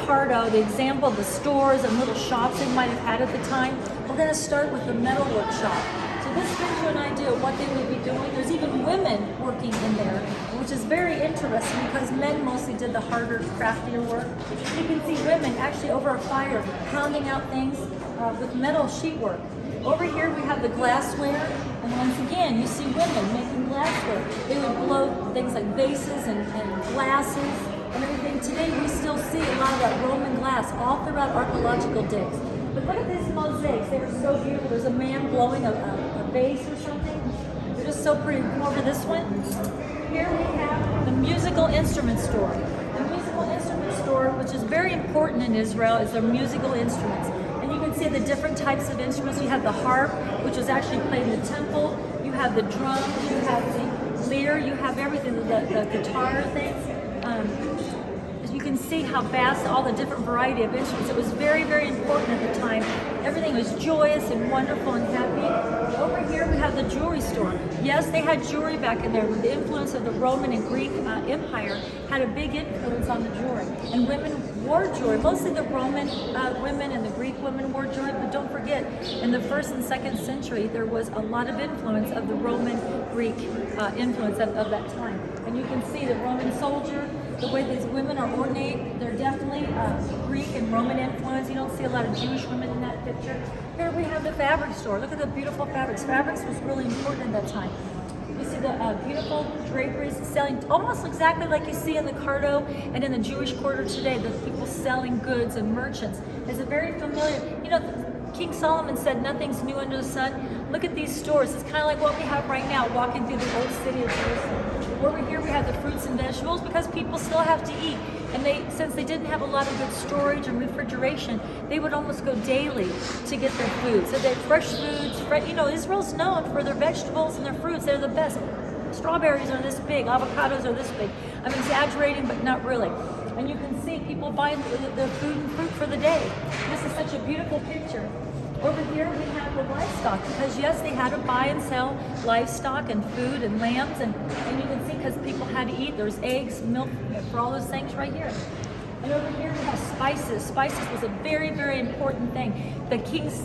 Cardo, the example of the stores and little shops they might have had at the time, we're going to start with the metalwork shop. So this gives you an idea of what they would be doing. There's even women working in there, which is very interesting because men mostly did the harder, craftier work. You can see women actually over a fire pounding out things with metal sheet work. Over here we have the glassware, and once again you see women making glassware. They would blow things like vases and glasses and everything. Today we still see a lot of that Roman glass all throughout archaeological digs. But look at these mosaics, they are so beautiful. There's a man blowing a vase or something. They're just so pretty. Come over this one. Here we have the musical instrument store. The musical instrument store, which is very important in Israel, is their musical instruments. And you can see the different types of instruments. You have the harp, which was actually played in the temple. You have the drums, you have the lyre, you have everything, the guitar things. You can see how vast all the different variety of instruments. It was very, very important at the time. Everything was joyous and wonderful and happy. Over here we have the jewelry store. Yes, they had jewelry back in there. The influence of the Roman and Greek Empire had a big influence on the jewelry. And women wore jewelry. Mostly the Roman women and the Greek women wore jewelry. But don't forget, in the 1st and 2nd century, there was a lot of influence of the Roman Greek influence of that time. And you can see the Roman soldier, the way these women are ornate, they're definitely Greek and Roman influence. You don't see a lot of Jewish women in that picture. Here we have the fabric store. Look at the beautiful fabrics. Fabrics was really important at that time. You see the beautiful draperies selling almost exactly like you see in the Cardo and in the Jewish quarter today, the people selling goods and merchants. It's a very familiar, you know, King Solomon said nothing's new under the sun. Look at these stores. It's kind of like what we have right now walking through the old city of Jerusalem. Over here we have the fruits and vegetables because people still have to eat. And since they didn't have a lot of good storage and refrigeration, they would almost go daily to get their food. So they're fresh foods. You know, Israel's known for their vegetables and their fruits. They're the best. Strawberries are this big. Avocados are this big. I'm exaggerating, but not really. And you can see people buying their food and fruit for the day. This is such a beautiful picture. Over here we have the livestock because yes, they had to buy and sell livestock and food and lambs, and you can see because people had to eat. There's eggs, milk, for all those things right here. And over here we have spices. Spices was a very, very important thing. The king's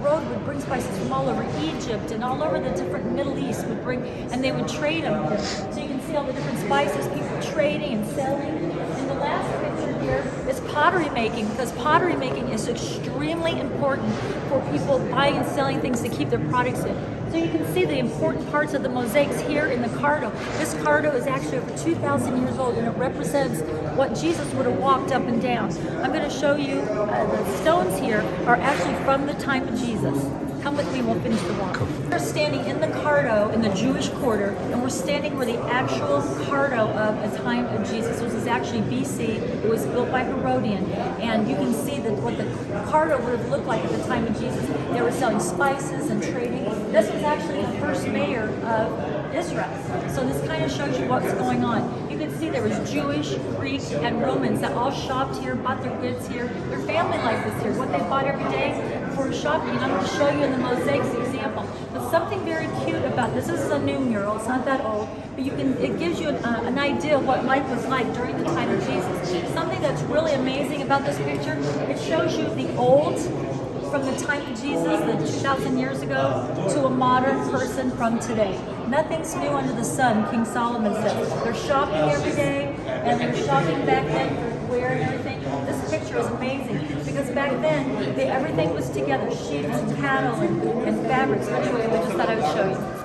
road would bring spices from all over Egypt and all over the different Middle East would bring, and they would trade them. So you can see all the different spices, people trading and selling. And the last picture here is pottery making, because pottery making is extremely important for people buying and selling things to keep their products in. So you can see the important parts of the mosaics here in the Cardo. This Cardo is actually over 2,000 years old, and it represents what Jesus would have walked up and down. I'm going to show you the stones here are actually from the time of Jesus. Come with me and we'll finish the walk. We're standing in the Cardo in the Jewish quarter, and we're standing where the actual Cardo of the time of Jesus. This is actually BC. It was built by Hadrian, and you can see that what the Cardo would have looked like at the time of Jesus. They were selling spices and trading. This was actually the first mayor of Israel. So this kind of shows you what's going on. You can see there was Jewish, Greek, and Romans that all shopped here, bought their goods here. Their family life was here. What they bought every day for shopping. And I'm going to show you in the mosaics example. But something very cute about this. This is a new mural. It's not that old, but it gives you an idea of what life was like during the time of Jesus. Something that's really amazing about this picture, it shows you the old from the time of Jesus, the 2,000 years ago, to a modern person from today. Nothing's new under the sun, King Solomon said. They're shopping every day, and they're shopping back then for wear and everything. This picture is amazing, because back then, everything was together, sheep and cattle and fabrics. Anyway, I just thought I would show you.